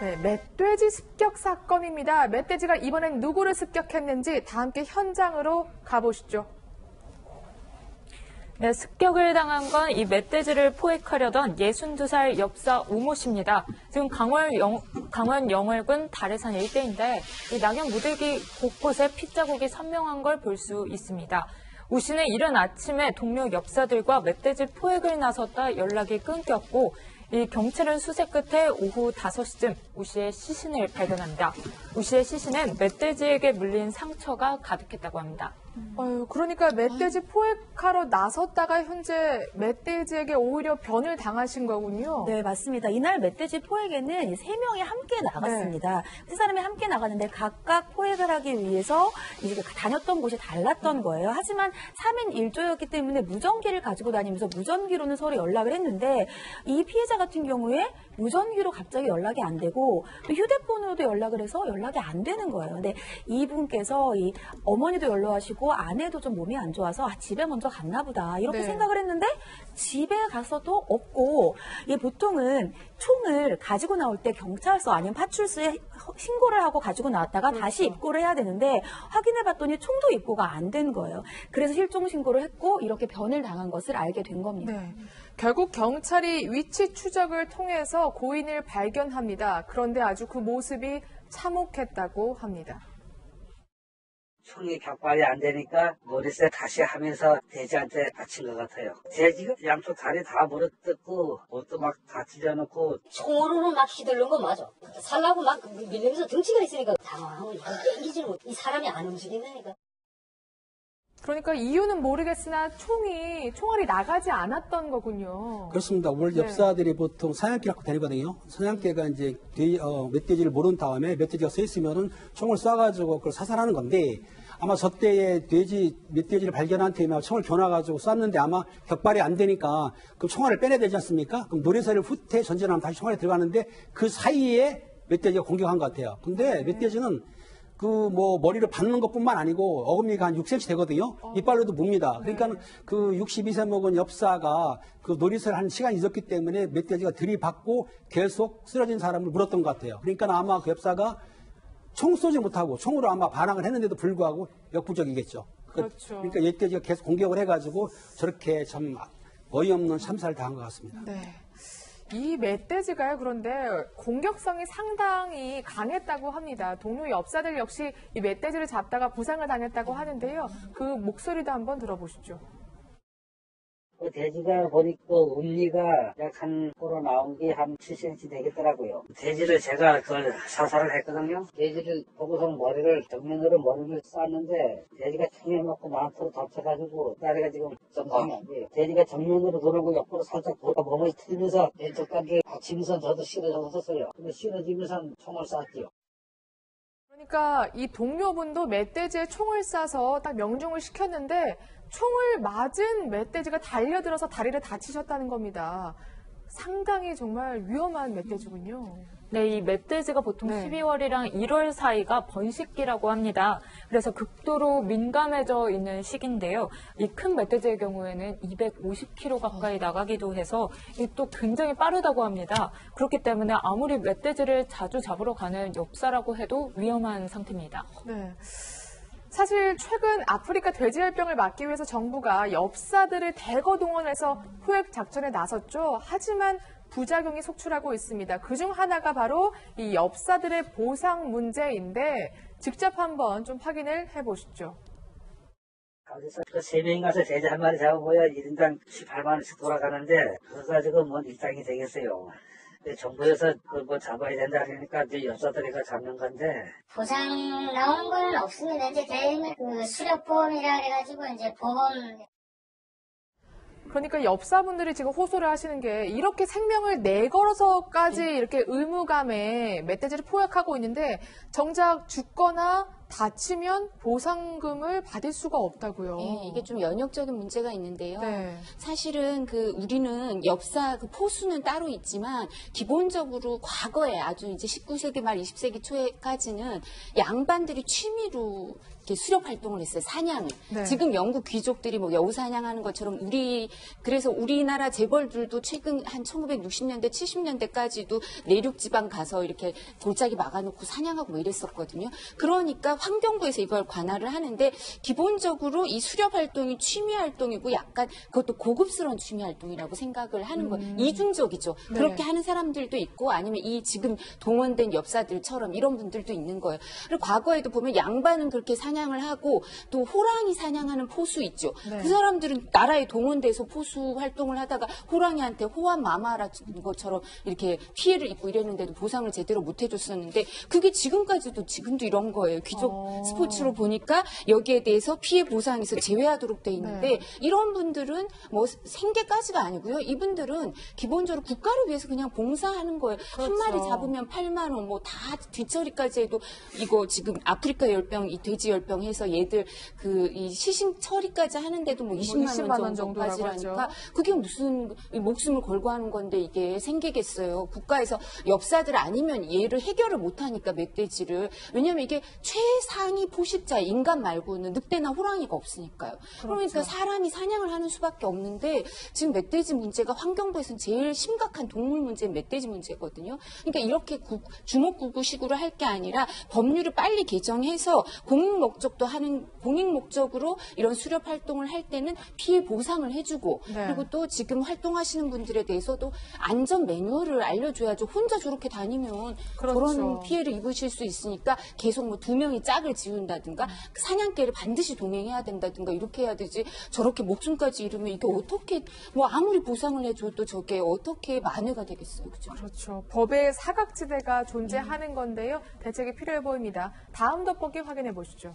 네, 멧돼지 습격 사건입니다. 멧돼지가 이번엔 누구를 습격했는지 다 함께 현장으로 가보시죠. 네, 습격을 당한 건 이 멧돼지를 포획하려던 62살 엽사 우모 씨입니다. 지금 강원 영월군 다래산 일대인데 이 낙엽 무더기 곳곳에 핏자국이 선명한 걸 볼 수 있습니다. 우 씨는 이른 아침에 동료 엽사들과 멧돼지 포획을 나섰다 연락이 끊겼고 이 경찰은 수색 끝에 오후 5시쯤 우 씨의 시신을 발견합니다. 우 씨의 시신엔 멧돼지에게 물린 상처가 가득했다고 합니다. 그러니까 멧돼지 포획하러 나섰다가 현재 멧돼지에게 오히려 변을 당하신 거군요. 네, 맞습니다. 이날 멧돼지 포획에는 3명이 함께 나갔습니다. 세 사람이 함께 나갔는데 각각 포획을 하기 위해서 이제 다녔던 곳이 달랐던 거예요. 하지만 3인 1조였기 때문에 무전기를 가지고 다니면서 무전기로는 서로 연락을 했는데 이 피해자 같은 경우에 무전기로 갑자기 연락이 안 되고 또 휴대폰으로도 연락을 해서 연락이 안 되는 거예요. 근데 이분께서 이 어머니도 연락하시고 아내도 좀 몸이 안 좋아서 집에 먼저 갔나 보다 이렇게 생각을 했는데 집에 가서도 없고 보통은 총을 가지고 나올 때 경찰서 아니면 파출소에 신고를 하고 가지고 나왔다가 다시 입고를 해야 되는데 확인해 봤더니 총도 입고가 안 된 거예요. 그래서 실종 신고를 했고 이렇게 변을 당한 것을 알게 된 겁니다. 네. 결국 경찰이 위치 추적을 통해서 고인을 발견합니다. 그런데 아주 그 모습이 참혹했다고 합니다. 총이 격발이 안 되니까 머리세 다시 하면서 돼지한테 다친 것 같아요. 돼지가 양쪽 다리 다 물어뜯고 옷도 막 다 찢어놓고 총으로는 막 휘둘른 거 맞아. 살라고 막 밀리면서 등치가 있으니까 당황하면 땡기지는 못. 이 사람이 안 움직인다니까. 그러니까 이유는 모르겠으나 총알이 나가지 않았던 거군요. 그렇습니다. 원래 엽사들이 보통 사냥개 갖고 다니거든요. 사냥개가 이제 멧돼지를 모른 다음에 멧돼지가 서 있으면은 총을 쏴가지고 그걸 사살하는 건데 아마 저 때에 멧돼지를 발견한 테면 총을 겨눠가지고 쐈는데 아마 격발이 안 되니까 그 총알을 빼내야 되지 않습니까? 그럼 노래사를 후퇴 전진하면 다시 총알이 들어가는데 그 사이에 멧돼지가 공격한 것 같아요. 근데 멧돼지는 머리를 받는 것뿐만 아니고 어금니가 한 6cm 되거든요. 이빨로도 뭅니다. 그러니까 그 62세 먹은 엽사가 그 노릇을 하는 시간이 있었기 때문에 멧돼지가 들이받고 계속 쓰러진 사람을 물었던 것 같아요. 그러니까 아마 그 엽사가 총 쏘지 못하고 총으로 아마 반항을 했는데도 불구하고 역부족이겠죠. 그렇죠. 그러니까 멧돼지가 계속 공격을 해가지고 저렇게 참 어이없는 참사를 당한 것 같습니다. 네. 이 멧돼지가요, 그런데 공격성이 상당히 강했다고 합니다. 동료 엽사들 역시 이 멧돼지를 잡다가 부상을 당했다고 하는데요. 그 목소리도 한번 들어보시죠. 그 돼지가 보니까 음리가 약 한 코로 나온 게 한 7cm 되겠더라고요. 돼지를 제가 그걸 사살을 했거든요. 돼지를 보고서 정면으로 머리를 쐈는데 돼지가 총에 맞고 망토로 덮쳐가지고 다리가 지금 정상이 안 돼요. 돼지가 정면으로 돌고 옆으로 살짝 돌아 몸을 틀면서 왼쪽 다리를 받치면서 저도 쓰러졌었어요. 근데 쓰러지면서 총을 쐈죠. 그러니까 이 동료분도 멧돼지에 총을 쏴서 딱 명중을 시켰는데 총을 맞은 멧돼지가 달려들어서 다리를 다치셨다는 겁니다. 상당히 정말 위험한 멧돼지군요. 네, 이 멧돼지가 보통 12월이랑 1월 사이가 번식기라고 합니다. 그래서 극도로 민감해져 있는 시기인데요. 이 큰 멧돼지의 경우에는 250km 가까이 나가기도 해서 또 굉장히 빠르다고 합니다. 그렇기 때문에 아무리 멧돼지를 자주 잡으러 가는 엽사라고 해도 위험한 상태입니다. 네. 사실 최근 아프리카 돼지열병을 막기 위해서 정부가 엽사들을 대거 동원해서 포획 작전에 나섰죠. 하지만 부작용이 속출하고 있습니다. 그중 하나가 바로 이 엽사들의 보상 문제인데 직접 한번 좀 확인을 해보시죠. 거기서 그 3명이 가서 돼지 한 마리 잡아보야 1인당 18만 원씩 돌아가는데 그거 가지고 뭔 일당이 되겠어요. 정부에서 그거 잡아야 된다 그러니까 이제 엽사들이가 잡는 건데 보상 나오는 건 없습니다. 이제 대면 그 수렵보험이라 해가지고 이제 보험. 그러니까 엽사분들이 지금 호소를 하시는 게 이렇게 생명을 내걸어서까지 이렇게 의무감에 멧돼지를 포획하고 있는데 정작 죽거나 다치면 보상금을 받을 수가 없다고요. 예, 이게 좀 연역적인 문제가 있는데요. 네. 사실은 우리는 엽사 포수는 따로 있지만 기본적으로 과거에 아주 이제 19세기 말 20세기 초에까지는 양반들이 취미로 이렇게 수렵 활동을 했어요. 사냥을. 네. 지금 영국 귀족들이 뭐 여우 사냥하는 것처럼 그래서 우리나라 재벌들도 최근 한 1960년대, 70년대까지도 내륙 지방 가서 이렇게 골짜기 막아놓고 사냥하고 뭐 이랬었거든요. 그러니까 환경부에서 이걸 관할을 하는데 기본적으로 이 수렵 활동이 취미 활동이고 약간 그것도 고급스러운 취미 활동이라고 생각을 하는 거예요. 이중적이죠. 네. 그렇게 하는 사람들도 있고 아니면 이 지금 동원된 엽사들처럼 이런 분들도 있는 거예요. 그리고 과거에도 보면 양반은 그렇게 사냥을 하고 또 호랑이 사냥하는 포수 있죠. 네. 그 사람들은 나라에 동원돼서 포수 활동을 하다가 호랑이한테 호환 마마라는 것처럼 이렇게 피해를 입고 이랬는데도 보상을 제대로 못 해줬었는데 그게 지금도 이런 거예요. 귀족 스포츠로 보니까 여기에 대해서 피해 보상에서 제외하도록 돼 있는데 네. 이런 분들은 뭐 생계까지가 아니고요. 이분들은 기본적으로 국가를 위해서 그냥 봉사하는 거예요. 한 마리 잡으면 8만 원, 뭐 다 뒤처리까지 해도 이거 지금 아프리카 열병, 이 돼지 열병 해서 얘들 이 시신 처리까지 하는데도 뭐 20만 원 정도까지 하니까 그게 무슨 목숨을 걸고 하는 건데 이게 생기겠어요. 국가에서 엽사들 아니면 얘를 해결을 못 하니까 멧돼지를. 왜냐면 이게 최상위 포식자 인간 말고는 늑대나 호랑이가 없으니까요. 그러니까 사람이 사냥을 하는 수밖에 없는데 지금 멧돼지 문제가 환경부에서는 제일 심각한 동물 문제는 멧돼지 문제거든요. 그러니까 이렇게 주먹구구식으로 할 게 아니라 법률을 빨리 개정해서 공익 목적으로 이런 수렵 활동을 할 때는 피해 보상을 해주고 네. 그리고 또 지금 활동하시는 분들에 대해서도 안전 매뉴얼을 알려줘야죠. 혼자 저렇게 다니면 그런 피해를 입으실 수 있으니까 계속 뭐 2명이 짝을 지운다든가 사냥개를 반드시 동행해야 된다든가 이렇게 해야 되지 저렇게 목숨까지 잃으면 이게 어떻게 뭐 아무리 보상을 해줘도 저게 어떻게 만회가 되겠어요. 그죠? 그렇죠. 법의 사각지대가 존재하는 건데요. 대책이 필요해 보입니다. 다음 돋보기 확인해 보시죠.